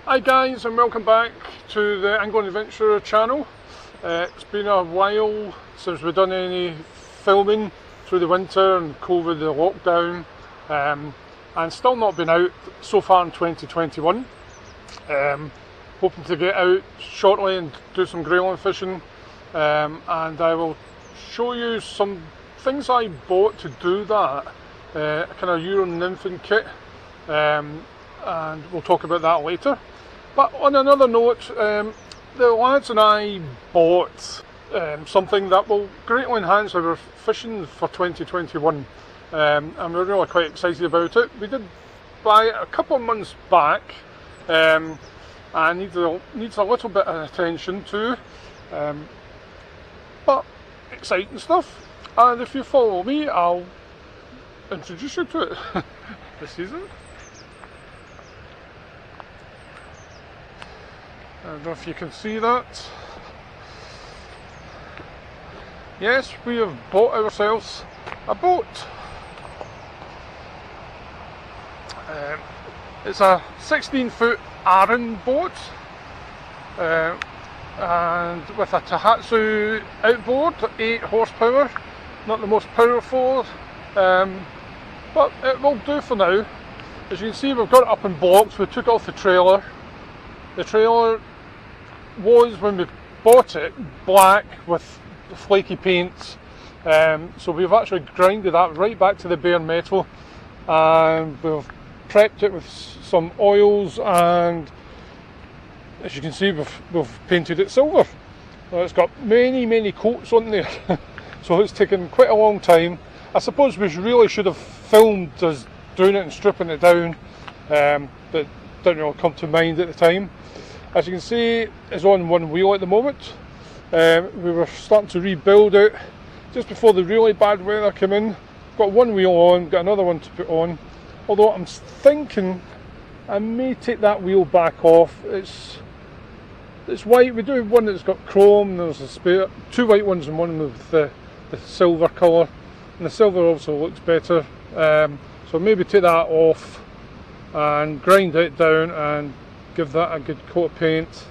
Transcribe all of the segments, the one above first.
Hi guys, and welcome back to the Angling Adventurer channel. It's been a while since we've done any filming through the winter and COVID, the lockdown, and still not been out so far in 2021. Hoping to get out shortly and do some grayling fishing, and I will show you some things I bought to do that, a kind of Euro nymphing kit, and we'll talk about that later. But on another note, the lads and I bought something that will greatly enhance our fishing for 2021, and we're really quite excited about it. We did buy it a couple of months back, and needs a little bit of attention too, but exciting stuff. And if you follow me, I'll introduce you to it. This is it. I don't know if you can see that. Yes, we have bought ourselves a boat. It's a 16-foot Aran boat, and with a Tahatsu outboard, 8 horsepower. Not the most powerful, but it will do for now. As you can see, we've got it up in blocks. We took it off the trailer. The trailer was, when we bought it, black with flaky paint, so we've actually grinded that right back to the bare metal, and we've prepped it with some oils, and as you can see, we've painted it silver. It's got many coats on there, so it's taken quite a long time. I suppose we really should have filmed us doing it and stripping it down, but didn't really come to mind at the time. As you can see, it's on one wheel at the moment. We were starting to rebuild it just before the really bad weather came in. Got one wheel on, got another one to put on. Although I'm thinking I may take that wheel back off. It's white. We do have one that's got chrome. There's a spare, 2 white ones and one with the silver colour. And the silver also looks better. So maybe take that off and grind it down and give that a good coat of paint,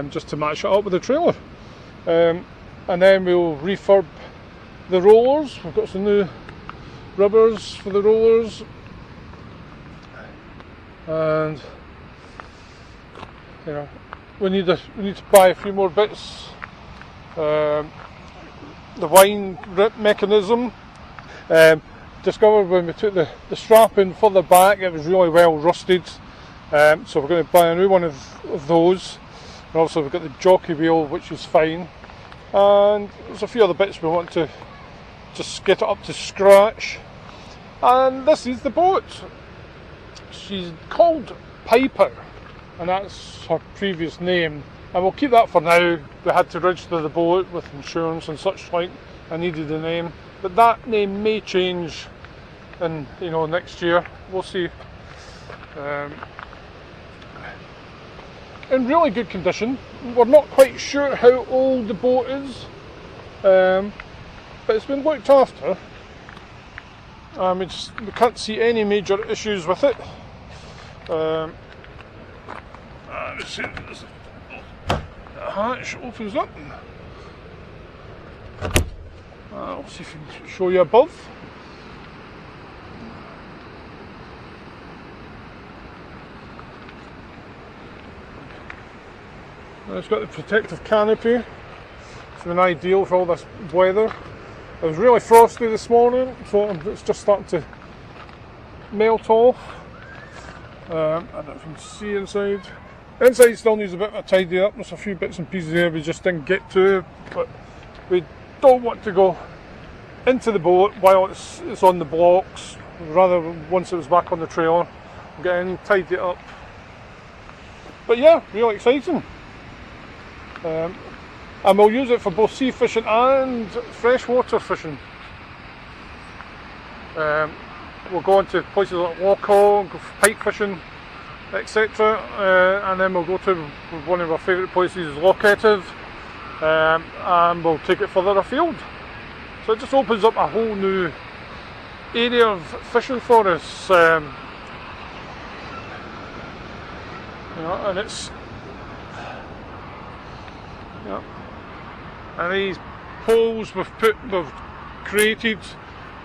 just to match it up with the trailer. And then we'll refurb the rollers. We've got some new rubbers for the rollers, and you know, we need to buy a few more bits. The wind rip mechanism, discovered when we took the strap in further back, it was really well rusted. So we're going to buy a new one of those, and also we've got the jockey wheel, which is fine, and there's a few other bits we want to just get it up to scratch. And this is the boat. She's called Piper, and that's her previous name, and we'll keep that for now. We had to register the boat with insurance and such like. I needed a name, but that name may change in next year. We'll see. In really good condition. We're not quite sure how old the boat is, but it's been looked after. We can't see any major issues with it. Let's see if the hatch opens up. I'll see if I can show you above. It's got the protective canopy. It's been ideal for all this weather. It was really frosty this morning, so it's just starting to melt off. I don't know if you can see inside. Inside still needs a bit of a tidy up. There's a few bits and pieces there we just didn't get to, but we don't want to go into the boat while it's on the blocks. Rather, once it was back on the trailer, get in, tidy it up. But yeah, really exciting. And we'll use it for both sea fishing and freshwater fishing. We'll go into places like Lochau, go pike fishing, etc. And then we'll go to one of our favourite places, Loch Etive, and we'll take it further afield. So it just opens up a whole new area of fishing for us. you know, and it's, you know, and these poles we've created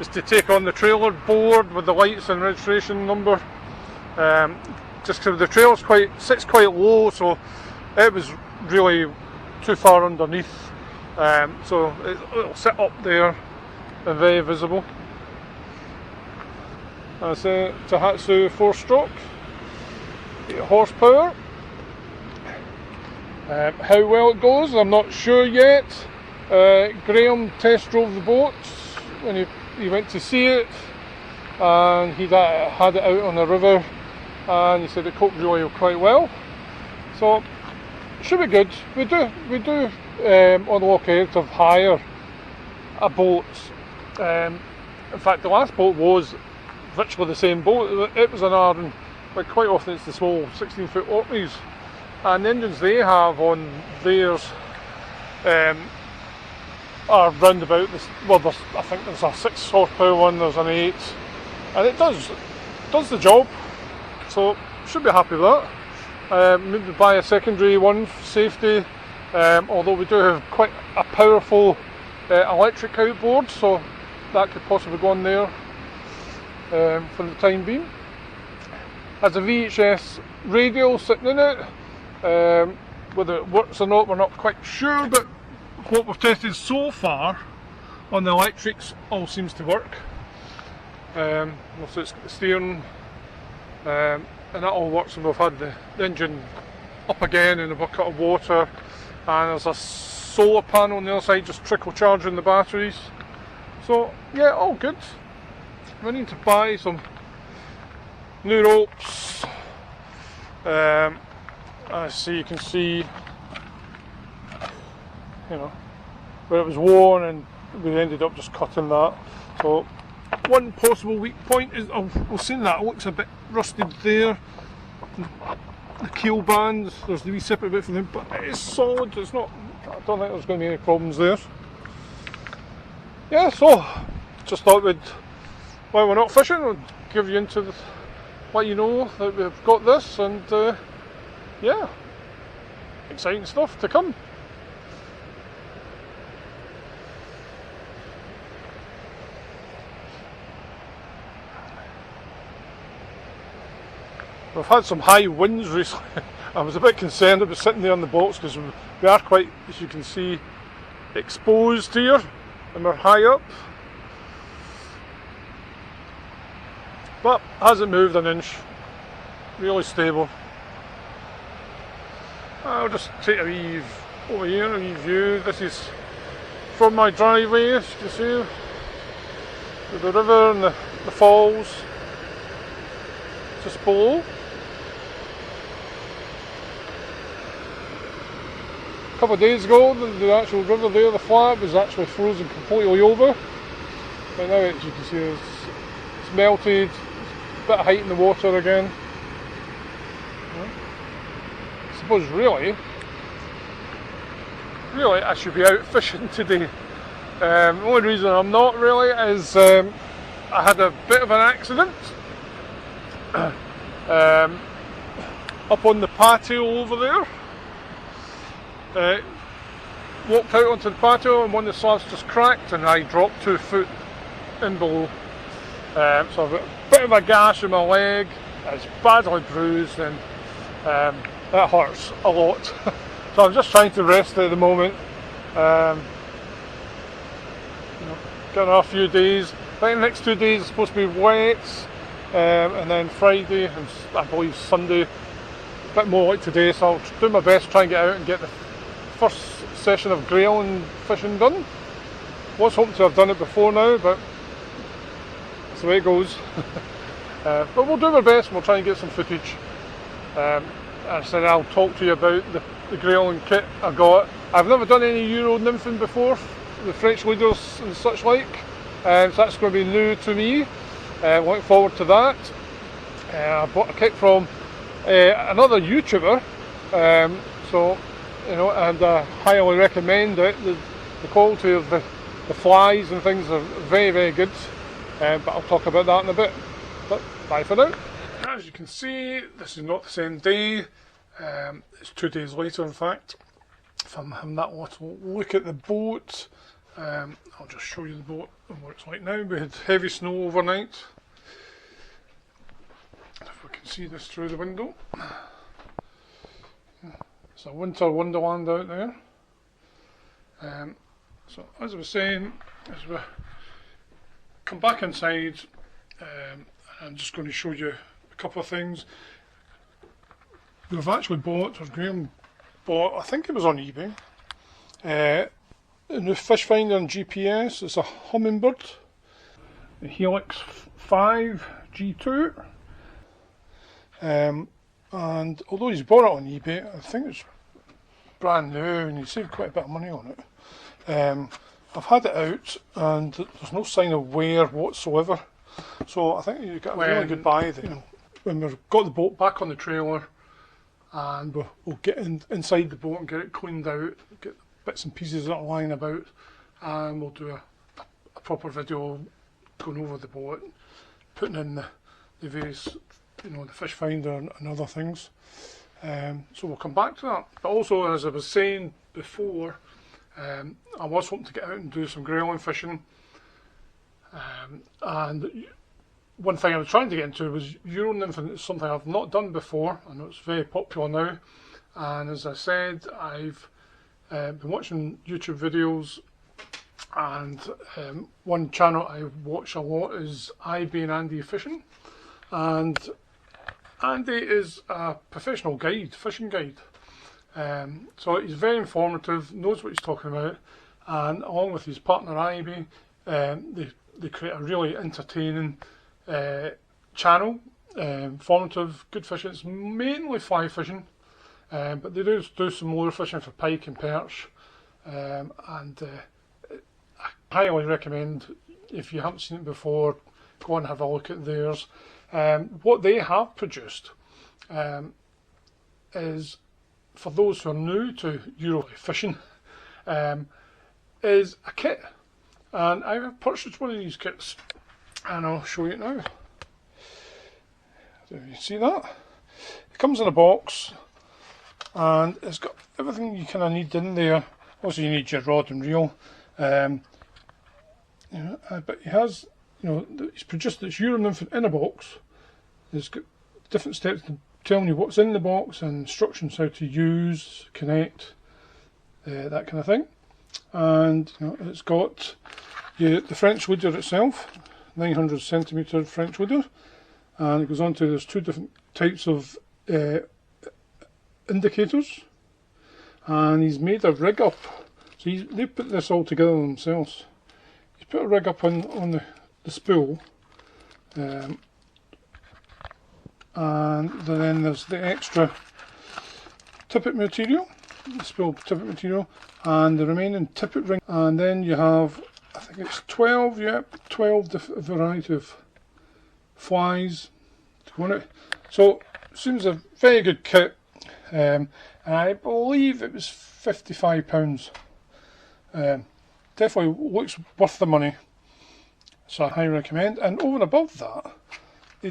is to take on the trailer board with the lights and registration number. Just because the trailer sits quite low, so it was really too far underneath. So it'll sit up there and very visible. That's a Tohatsu 4-stroke, 8 horsepower. How well it goes, I'm not sure yet. Graham test drove the boat when he went to see it, and he had it out on the river, and he said it coped really quite well. So should be good. We do on the lockout of hire a boat. In fact, the last boat was virtually the same boat. It was an Arden, but quite often it's the small 16-foot Orkneys, and the engines they have on theirs are round about this. Well, I think there's a 6 horsepower one, there's an 8, and it does the job. So should be happy with that. Maybe buy a secondary one for safety. Although we do have quite a powerful electric outboard, so that could possibly go on there for the time being. Has a VHS radio sitting in it. Whether it works or not, we're not quite sure, but what we've tested so far on the electrics all seems to work. Also it's got the steering, and that all works, and we've had the engine up again in a bucket of water, and there's a solar panel on the other side just trickle charging the batteries. So yeah, all good. We need to buy some new ropes. As you can see, you know, where it was worn, and we ended up just cutting that. So one possible weak point is, we've seen that it looks a bit rusted there. The keel band, there's the wee separate bit from them, but it is solid. It's not, I don't think there's going to be any problems there. Yeah, so just thought while we're not fishing, we'll give you let you know that we've got this, and yeah, exciting stuff to come. We've had some high winds recently. I was a bit concerned about sitting there on the boats because we are quite, as you can see, exposed here, and we're high up. But hasn't moved an inch. Really stable. I'll just take a wee over here, a wee view. This is from my driveway, as you can see, with the river and the falls just below. A couple of days ago, the actual river there, the flat, was actually frozen completely over. But now, as you can see, it's melted, a bit of height in the water again. I suppose really I should be out fishing today. The only reason I'm not really is I had a bit of an accident up on the patio over there. Walked out onto the patio, and one of the slabs just cracked, and I dropped 2 foot in below. So I've got a bit of a gash in my leg. It's badly bruised, and that hurts a lot. So I'm just trying to rest at the moment. Got a few days. I think the next 2 days are supposed to be wet, and then Friday and I believe Sunday a bit more like today. So I'll do my best to try and get out and get the first session of grayling fishing done. Was hoping to have done it before now, but that's the way it goes. But we'll do our best, and we'll try and get some footage. As I said, I'll talk to you about the grayling kit I got. I've never done any Euro nymphing before, the French leaders and such like, so that's going to be new to me. Looking forward to that. I bought a kit from another YouTuber, so you know, and I highly recommend it. The quality of the flies and things are very, very good, but I'll talk about that in a bit. But bye for now. As you can see, this is not the same day. It's 2 days later, in fact, if I'm having that little look at the boat. I'll just show you the boat and what it's like now. We had heavy snow overnight. If we can see this through the window. It's a winter wonderland out there. So as I was saying, as we come back inside, I'm just going to show you a couple of things. We've actually bought, or Graham bought, I think it was on eBay, a new fish finder and GPS. It's a Humminbird, the Helix 5 G2. And although he's bought it on eBay, I think it's brand new and he saved quite a bit of money on it. I've had it out and there's no sign of wear whatsoever, so I think you got a really good buy there. When we've got the boat back on the trailer, and we'll get inside the boat and get it cleaned out, get bits and pieces that are lying about, and we'll do a proper video going over the boat, putting in the various, the fish finder and other things. So we'll come back to that. But also, as I was saying before, I was hoping to get out and do some grayling fishing, and one thing I was trying to get into was Euro nymphing. It's something I've not done before. I know it's very popular now, and as I said, I've been watching YouTube videos, and one channel I watch a lot is IB and Andy Fishing, and Andy is a professional guide, fishing guide. So he's very informative, knows what he's talking about, and along with his partner IB, they create a really entertaining channel, informative, good fishing. It's mainly fly fishing, but they do some lure fishing for pike and perch, and I highly recommend, if you haven't seen it before, go and have a look at theirs. What they have produced is, for those who are new to Euro fishing, is a kit, and I have purchased one of these kits, and I'll show you now. Do you see that? It comes in a box, and it's got everything you kind of need in there. Also, you need your rod and reel, but he has, he's produced this Euro nymphing in a box. It's got different steps telling you what's in the box and instructions how to use, connect, that kind of thing. And it's got the French leader itself, 900cm French leader, and it goes on to, there's two different types of indicators, and he's made a rig up. So they put this all together themselves. He's put a rig up on the spool, and then there's the extra tippet material, the spool tippet material, and the remaining tippet ring, and then you have, I think it's 12, 12 variety of flies to go on it. So it seems a very good kit, and I believe it was £55. Definitely looks worth the money, so I highly recommend. And over and above that, he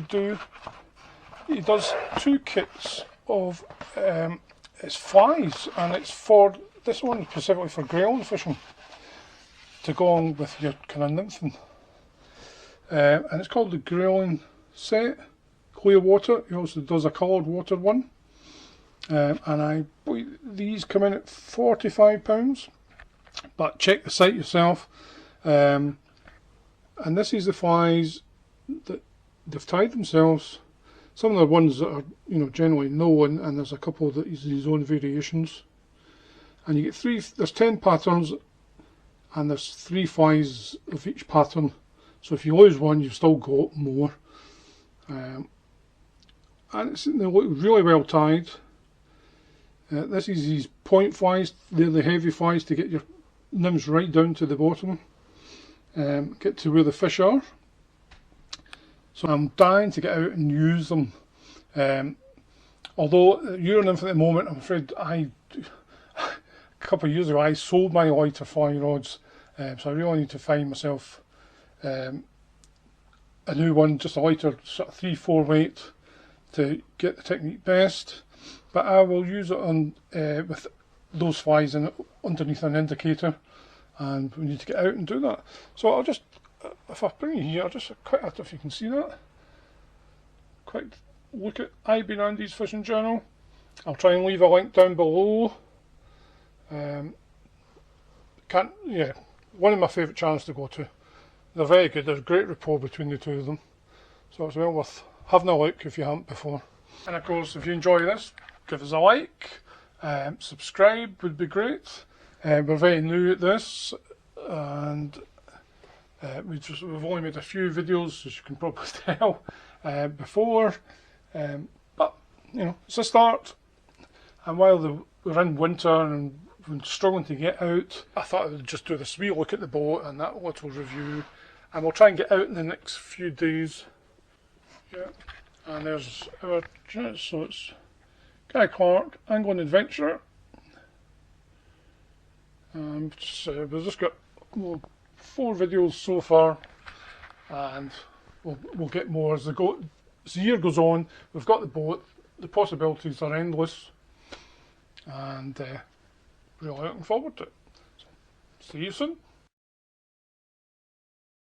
does two kits of it's flies, and it's for, this one specifically for grayling fishing, to go on with your kind of nymphing, and it's called the grayling set, clear water. He also does a coloured water one, and I believe these come in at £45, but check the site yourself. And this is the flies that they've tied themselves. Some of the ones that are generally known, and there's a couple that is his own variations. And you get there's 10 patterns, and there's 3 flies of each pattern. So if you lose one, you've still got more. And they look really well tied. This is these point flies. They're the heavy flies to get your nymphs right down to the bottom, get to where the fish are. So I'm dying to get out and use them. Although Euro nymph at the moment, I'm afraid a couple of years ago I sold my lighter fly rods, so I really need to find myself a new one, just a lighter sort of 3-4 weight to get the technique best. but I will use it on with those flies in it underneath an indicator, and we need to get out and do that. So I'll just, if I bring you here, I'll just quick, I don't know if you can see that, quick look at IB Randy's fishing journal. I'll try and leave a link down below. Yeah, one of my favourite channels to go to. They're very good, there's a great rapport between the two of them. So it's well worth having a look if you haven't before. And of course, if you enjoy this, give us a like, subscribe would be great. We're very new at this, and we've only made a few videos, as you can probably tell, before. But you know, it's a start. And while we're in winter and we're struggling to get out, I thought I would just do this wee look at the boat and that little review. And we'll try and get out in the next few days. Yeah. And there's our jet, so it's Guy Clark, Angling Adventurer. We've just got 4 videos so far, and we'll get more as the year goes on. We've got the boat, the possibilities are endless, and really looking forward to it. So, see you soon.